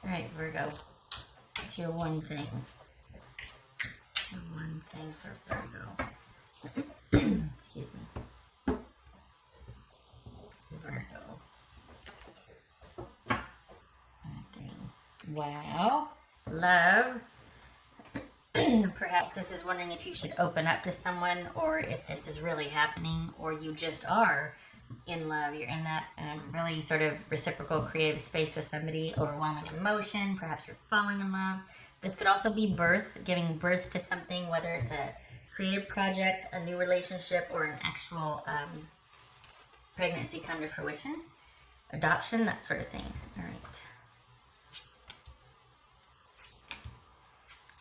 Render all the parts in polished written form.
All right, Virgo. What's your one thing? Your one thing for Virgo. Excuse me. Virgo. One thing. Wow. Love. Perhaps this is wondering if you should open up to someone, or if this is really happening, or you just are in love. You're in that really sort of reciprocal creative space with somebody, overwhelming emotion. Perhaps you're falling in love. This could also be birth, giving birth to something, whether it's a creative project, a new relationship, or an actual pregnancy come to fruition, adoption, that sort of thing. All right.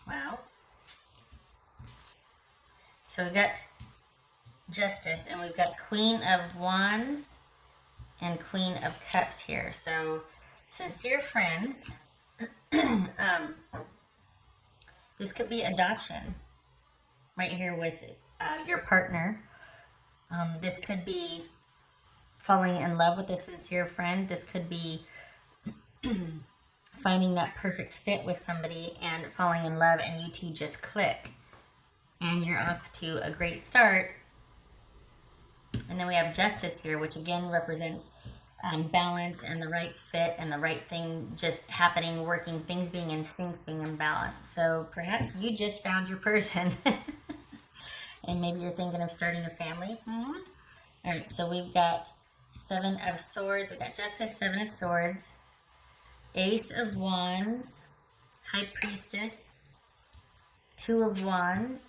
Wow. So we've got Justice, and we've got Queen of Wands and Queen of Cups here. So, sincere friends. This could be adoption right here with your partner. This could be falling in love with a sincere friend. This could be finding that perfect fit with somebody and falling in love, and you two just click. And you're off to a great start. And then we have Justice here, which again represents balance and the right fit and the right thing just happening, working, things being in sync, being in balance. So perhaps you just found your person. And maybe you're thinking of starting a family. All right, so we've got Seven of Swords. We've got Justice, Seven of Swords, Ace of Wands, High Priestess, Two of Wands,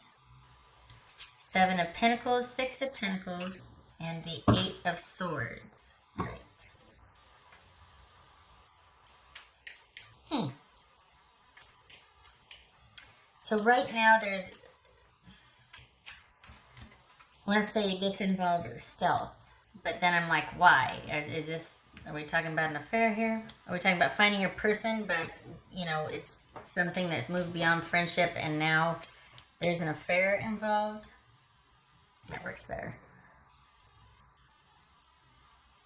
Seven of Pentacles, Six of Pentacles, and the Eight of Swords. All right. So right now there's, I want to say this involves stealth, but then I'm like, why? Are we talking about an affair here? Are we talking about finding your person, but, you know, it's something that's moved beyond friendship and now there's an affair involved? That works better.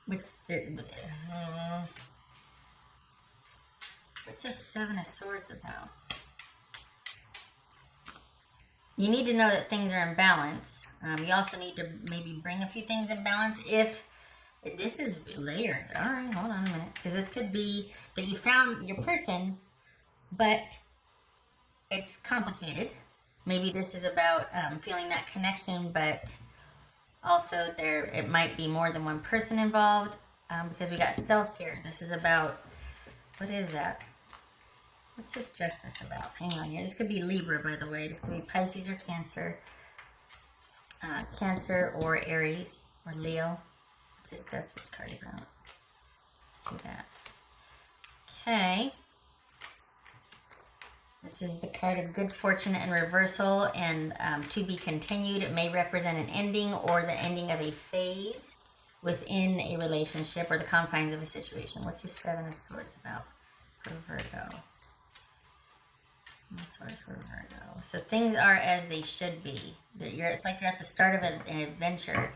What's the Seven of Swords about? You need to know that things are in balance. You also need to maybe bring a few things in balance if this is layered. All right, hold on a minute. Because this could be that you found your person, but it's complicated. Maybe this is about feeling that connection, but also it might be more than one person involved because we got stealth here. This is about, what is that? What's this Justice about? Hang on here. This could be Libra, by the way. This could be Pisces or Cancer. Cancer or Aries or Leo. What's this Justice card about? Let's do that. Okay. This is the card of good fortune and reversal and to be continued. It may represent an ending or the ending of a phase within a relationship or the confines of a situation. What's this Seven of Swords about for Virgo? Swords for Virgo. So things are as they should be. It's like you're at the start of an adventure.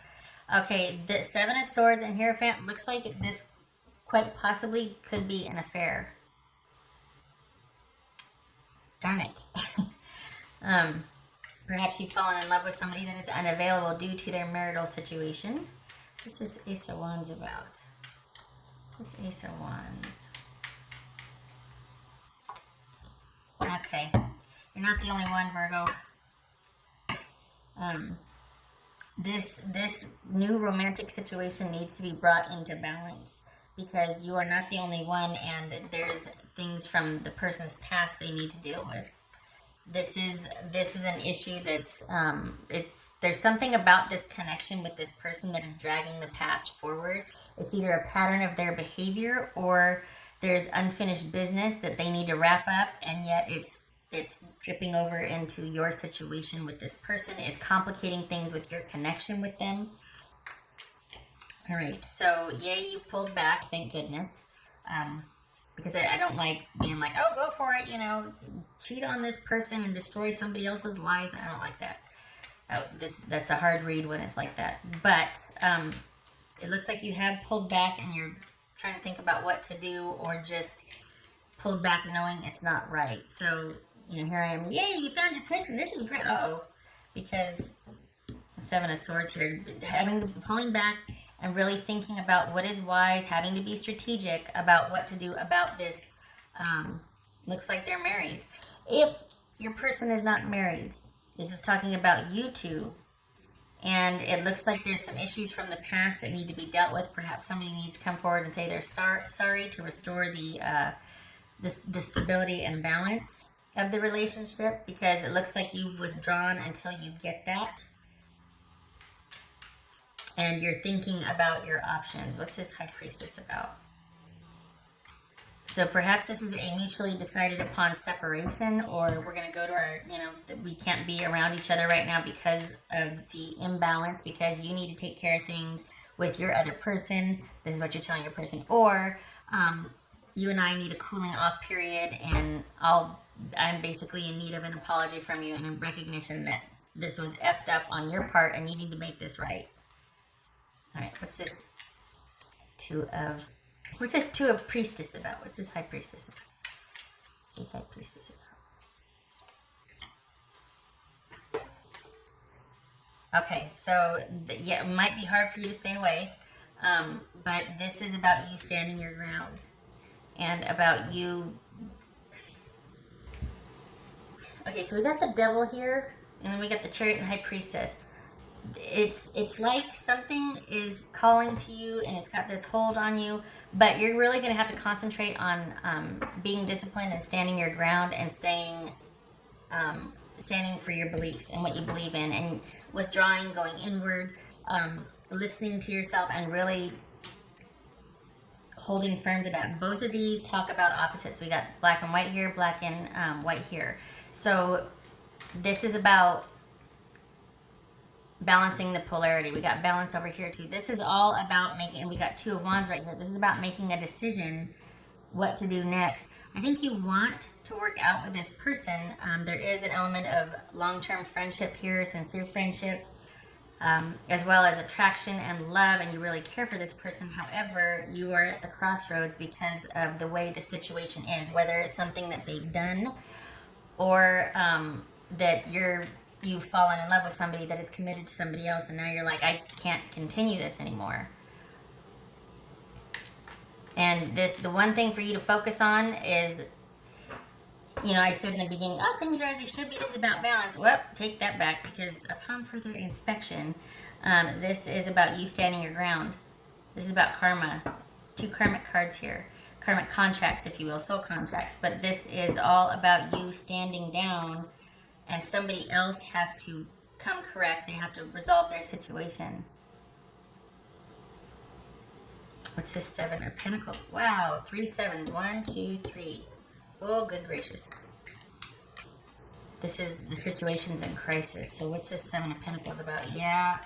Okay, the Seven of Swords and Hierophant looks like this quite possibly could be an affair. Darn it. Perhaps you've fallen in love with somebody that is unavailable due to their marital situation. What's this Ace of Wands about? What's Ace of Wands? Okay, you're not the only one, Virgo. This new romantic situation needs to be brought into balance because you are not the only one, and there's things from the person's past they need to deal with. This is an issue that's there's something about this connection with this person that is dragging the past forward. It's either a pattern of their behavior or there's unfinished business that they need to wrap up, and yet it's dripping over into your situation with this person. It's complicating things with your connection with them. All right, so yay, you pulled back, thank goodness. Because I don't like being like, oh, go for it, you know, cheat on this person and destroy somebody else's life. I don't like that. Oh, that's a hard read when it's like that. But it looks like you have pulled back and you're trying to think about what to do, or just pulled back knowing it's not right. So, you know, here I am, yay, you found your person, this is great. Uh-oh, because Seven of Swords here, pulling back and really thinking about what is wise, having to be strategic about what to do about this. Looks like they're married. If your person is not married, this is talking about you two, and it looks like there's some issues from the past that need to be dealt with. Perhaps somebody needs to come forward and say they're sorry to restore the stability and balance of the relationship, because it looks like you've withdrawn until you get that. And you're thinking about your options. What's this High Priestess about? So perhaps this is a mutually decided upon separation, or we're going to go to our, you know, we can't be around each other right now because of the imbalance, because you need to take care of things with your other person. This is what you're telling your person. Or you and I need a cooling off period, and I'm basically in need of an apology from you and a recognition that this was effed up on your part and you need to make this right. All right, what's this What's this Two of Priestess about? What's this High Priestess about? What's this High Priestess about? Okay, so yeah, it might be hard for you to stay away, but this is about you standing your ground, and about you. Okay, so we got the Devil here, and then we got the Chariot and High Priestess. It's like something is calling to you and it's got this hold on you, but you're really going to have to concentrate on being disciplined and standing your ground and standing for your beliefs and what you believe in, and withdrawing, going inward, listening to yourself, and really holding firm to that. Both of these talk about opposites. We got black and white here, black and white here. So this is about balancing the polarity. We got balance over here too. This is all about making, and we got Two of Wands right here. This is about making a decision what to do next. I think you want to work out with this person. There is an element of long-term friendship here, sincere friendship, as well as attraction and love, and you really care for this person. However, you are at the crossroads because of the way the situation is, whether it's something that they've done, or that you've fallen in love with somebody that is committed to somebody else, and now you're like, I can't continue this anymore. And the one thing for you to focus on is, you know, I said in the beginning, oh, things are as they should be. This is about balance. Well, take that back, because upon further inspection, this is about you standing your ground. This is about karma. Two karmic cards here. Karmic contracts, if you will, soul contracts. But this is all about you standing down, and somebody else has to come correct. They have to resolve their situation. What's this Seven of Pentacles? Wow, 3 sevens. 1, 2, 3. Oh, good gracious. This is the situation's in crisis. So what's this Seven of Pentacles about? Yeah,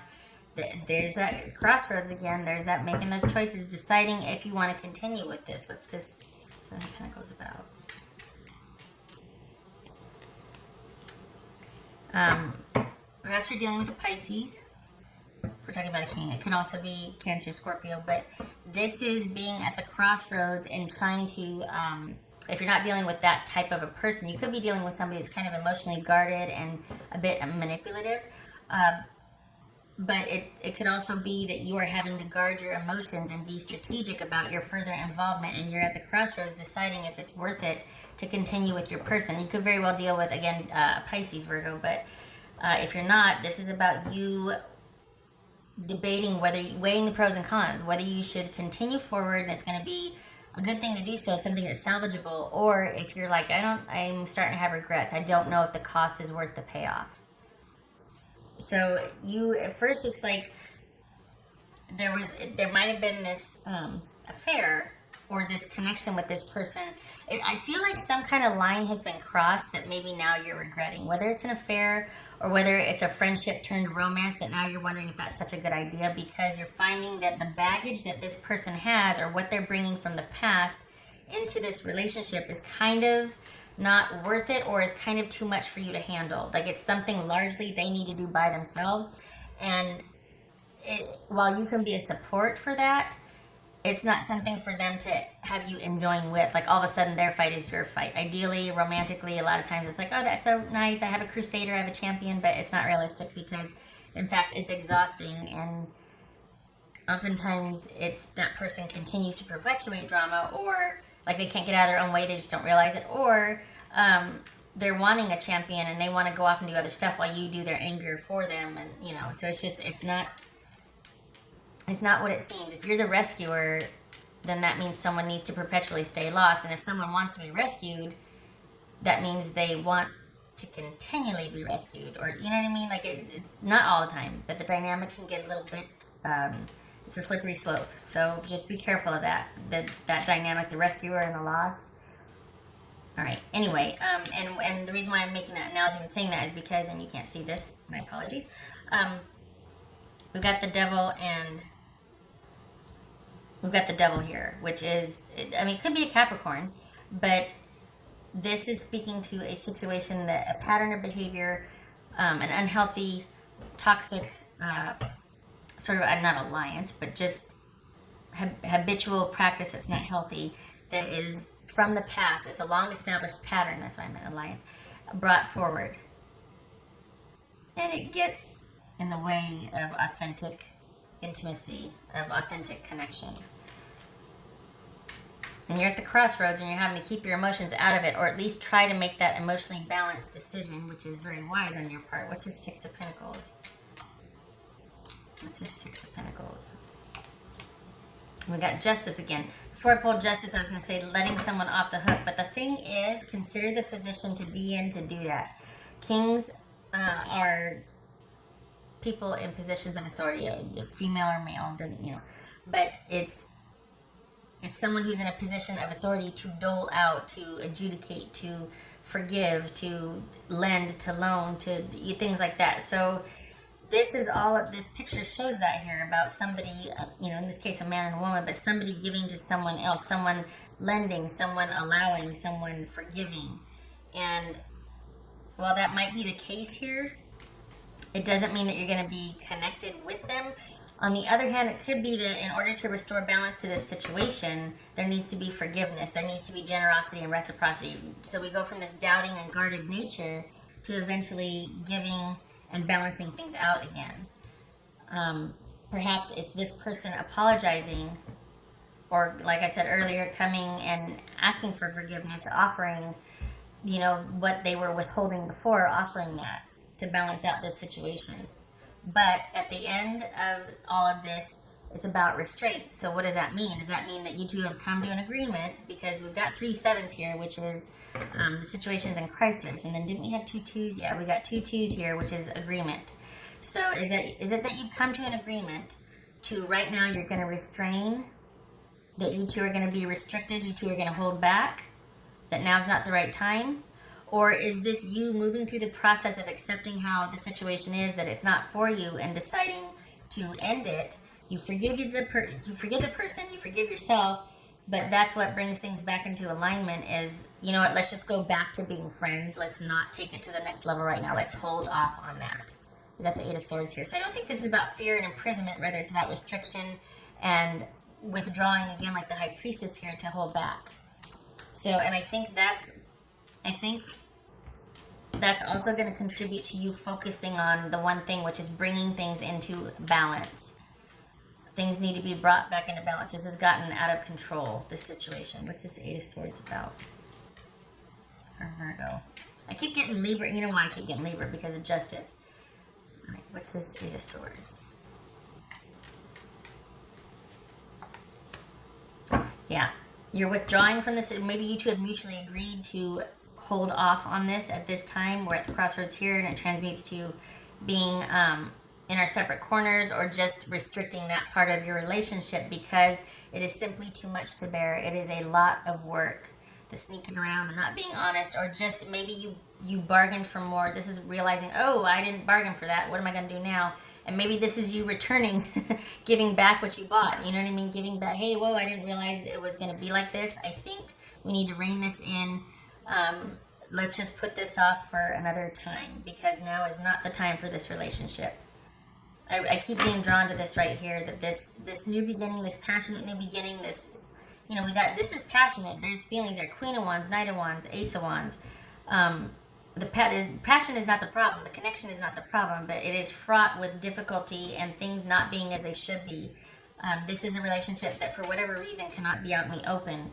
there's that crossroads again. There's that making those choices, deciding if you want to continue with this. What's this Seven of Pentacles about? Perhaps you're dealing with a Pisces. We're talking about a king. It could also be Cancer, Scorpio, but this is being at the crossroads and trying to, if you're not dealing with that type of a person, you could be dealing with somebody that's kind of emotionally guarded and a bit manipulative. But it could also be that you are having to guard your emotions and be strategic about your further involvement, and you're at the crossroads deciding if it's worth it to continue with your person. You could very well deal with, again, Pisces, Virgo, but if you're not, this is about you debating weighing the pros and cons, whether you should continue forward and it's going to be a good thing to do so, something that's salvageable, or if you're like, I'm starting to have regrets. I don't know if the cost is worth the payoff. So you, at first, it's like there might have been this affair or this connection with this person. I feel like some kind of line has been crossed that maybe now you're regretting, whether it's an affair or whether it's a friendship turned romance, that now you're wondering if that's such a good idea, because you're finding that the baggage that this person has, or what they're bringing from the past into this relationship, is kind of not worth it, or is kind of too much for you to handle. Like, it's something largely they need to do by themselves. And while you can be a support for that, it's not something for them to have you enjoying with. Like all of a sudden their fight is your fight. Ideally, romantically, a lot of times it's like, oh, that's so nice. I have a crusader, I have a champion, but it's not realistic because, in fact, it's exhausting. And oftentimes it's that person continues to perpetuate drama, or like they can't get out of their own way, they just don't realize it, or they're wanting a champion and they want to go off and do other stuff while you do their anger for them. And, you know, so it's not what it seems. If you're the rescuer, then that means someone needs to perpetually stay lost. And if someone wants to be rescued, that means they want to continually be rescued. Or, you know what I mean? Like, it's not all the time, but the dynamic can get a little bit, it's a slippery slope. So just be careful of that dynamic, the rescuer and the lost. All right. Anyway, and the reason why I'm making that analogy and saying that is because, and you can't see this, my apologies, we've got the devil and we've got the devil here, which is, I mean, it could be a Capricorn, but this is speaking to a situation that a pattern of behavior, an unhealthy, toxic, sort of, not alliance, but just habitual practice that's not healthy, that is from the past. It's a long established pattern, that's why I meant alliance, brought forward. And it gets in the way of authentic intimacy, of authentic connection. And you're at the crossroads and you're having to keep your emotions out of it, or at least try to make that emotionally balanced decision, which is very wise on your part. What's his Six of Pentacles? What's his Six of Pentacles? We got Justice again. Before I pulled Justice, I was going to say letting someone off the hook. But the thing is, consider the position to be in to do that. Kings are people in positions of authority, female or male, doesn't, you know. But it's someone who's in a position of authority to dole out, to adjudicate, to forgive, to lend, to loan, to things like that. So this is all, this picture shows that here about somebody, you know, in this case a man and a woman, but somebody giving to someone else, someone lending, someone allowing, someone forgiving. And while that might be the case here, it doesn't mean that you're going to be connected with them. On the other hand, it could be that in order to restore balance to this situation, there needs to be forgiveness. There needs to be generosity and reciprocity. So we go from this doubting and guarded nature to eventually giving and balancing things out again. Perhaps it's this person apologizing, or like I said earlier, coming and asking for forgiveness, offering, you know, what they were withholding before, offering that to balance out this situation. But at the end of all of this, it's about restraint. So what does that mean? Does that mean that you two have come to an agreement? Because we've got 3 sevens here, which is the situation's in crisis. And then didn't we have 2 twos? Yeah, we got 2 twos here, which is agreement. So is it that you've come to an agreement to right now you're going to restrain, that you two are going to be restricted, you two are going to hold back, that now's not the right time? Or is this you moving through the process of accepting how the situation is, that it's not for you, and deciding to end it? You forgive the person, you forgive yourself, but that's what brings things back into alignment is, you know what, let's just go back to being friends. Let's not take it to the next level right now. Let's hold off on that. We got the 8 of Swords here. So I don't think this is about fear and imprisonment, rather it's about restriction and withdrawing, again, like the High Priestess here, to hold back. So, and I think that's also going to contribute to you focusing on the one thing, which is bringing things into balance. Things need to be brought back into balance. This has gotten out of control, this situation. What's this 8 of Swords about? For Virgo. I keep getting Libra. You know why I keep getting Libra? Because of Justice. All right, what's this 8 of Swords? Yeah, you're withdrawing from this. Maybe you two have mutually agreed to hold off on this at this time. We're at the crossroads here, and it transmutes to being in our separate corners, or just restricting that part of your relationship because it is simply too much to bear. It is a lot of work. The sneaking around, the not being honest, or just maybe you bargained for more. This is realizing, oh, I didn't bargain for that. What am I going to do now? And maybe this is you returning, giving back what you bought. You know what I mean? Giving back, hey, whoa, I didn't realize it was going to be like this. I think we need to rein this in. Let's just put this off for another time, because now is not the time for this relationship. I keep being drawn to this right here, that this new beginning, this passionate new beginning, this, you know, we got, this is passionate. There's feelings there. Queen of Wands, Knight of Wands, Ace of Wands. Passion is not the problem. The connection is not the problem, but it is fraught with difficulty and things not being as they should be. This is a relationship that, for whatever reason, cannot be out in the open,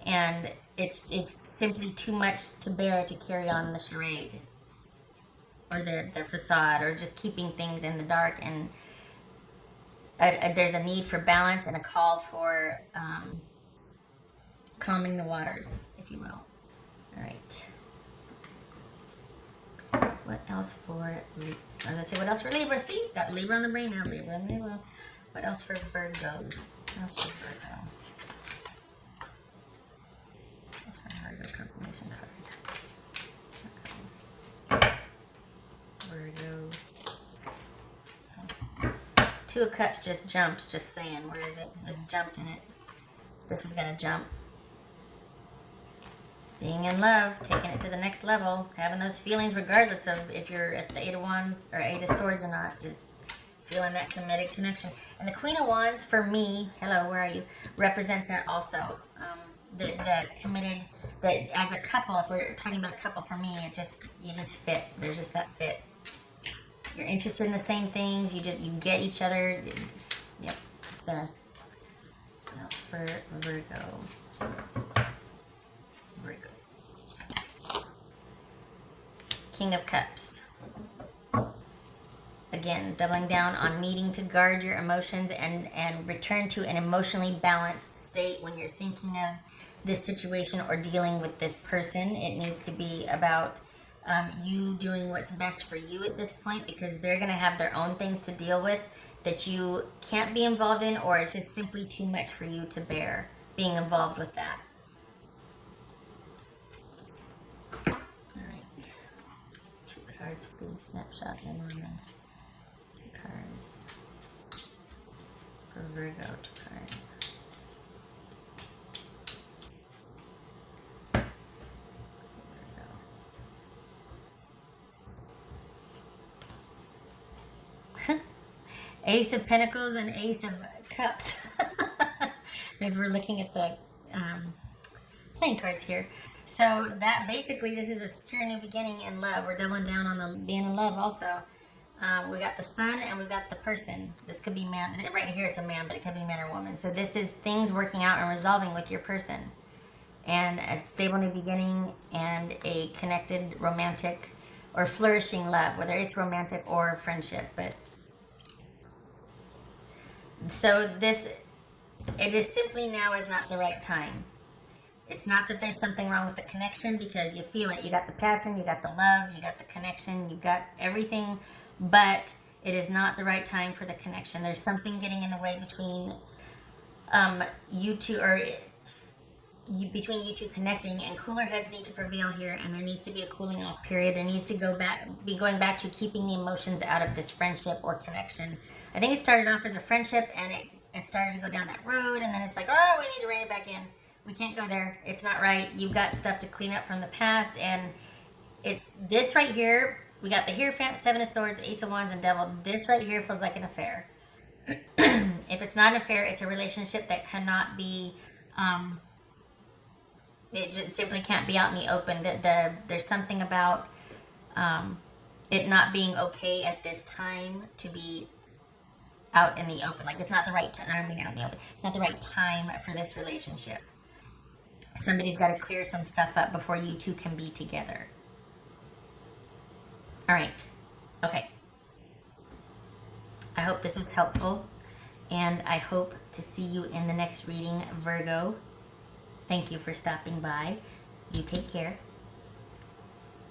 and it's simply too much to bear to carry on the charade or the facade, or just keeping things in the dark. And there's a need for balance and a call for calming the waters, if you will. All right. What else for, I was gonna say, what else for Libra? See, got Libra on the brain now. Libra. What else for Virgo? What else for Virgo? What's for Virgo confirmation card? Virgo. Two of Cups just jumped, just saying. Where is it? Just jumped in it. This is gonna jump. Being in love, taking it to the next level, having those feelings regardless of if you're at the Eight of Wands or Eight of Swords or not, just feeling that committed connection. And the Queen of Wands, for me, hello, where are you, represents that also. The committed, that as a couple, if we're talking about a couple, for me, you just fit. There's just that fit. You're interested in the same things, you get each other. Yep, it's there. What else for Virgo? King of Cups. Again, doubling down on needing to guard your emotions and return to an emotionally balanced state when you're thinking of this situation or dealing with this person. It needs to be about you doing what's best for you at this point, because they're going to have their own things to deal with that you can't be involved in, or it's just simply too much for you to bear being involved with that. Cards, please. Snapshot them on the 2 cards. For Virgo, 2 cards. Virgo. Ace of Pentacles and Ace of Cups. Maybe we're looking at the playing cards here. So that basically, this is a secure new beginning in love. We're doubling down on the being in love also. We got the Sun and we've got the person. This could be man. Right here it's a man, but it could be man or woman. So this is things working out and resolving with your person. And a stable new beginning and a connected, romantic, or flourishing love, whether it's romantic or friendship. But so this, it is simply now is not the right time. It's not that there's something wrong with the connection, because you feel it. You got the passion, you got the love, you got the connection, you got everything, but it is not the right time for the connection. There's something getting in the way between you two, or between you two connecting, and cooler heads need to prevail here, and there needs to be a cooling off period. There needs to be going back to keeping the emotions out of this friendship or connection. I think it started off as a friendship, and it started to go down that road, and then it's like, oh, we need to rein it back in. We can't go there. It's not right. You've got stuff to clean up from the past. And it's this right here. We got the Hierophant, 7 of Swords, Ace of Wands, and Devil. This right here feels like an affair. If it's not an affair, it's a relationship that cannot be, it just simply can't be out in the open. There's something about it not being okay at this time to be out in the open. Like, it's not the right time. I mean, out in the open. It's not the right time for this relationship. Somebody's got to clear some stuff up before you two can be together. All right. Okay. I hope this was helpful, and I hope to see you in the next reading, Virgo. Thank you for stopping by. You take care.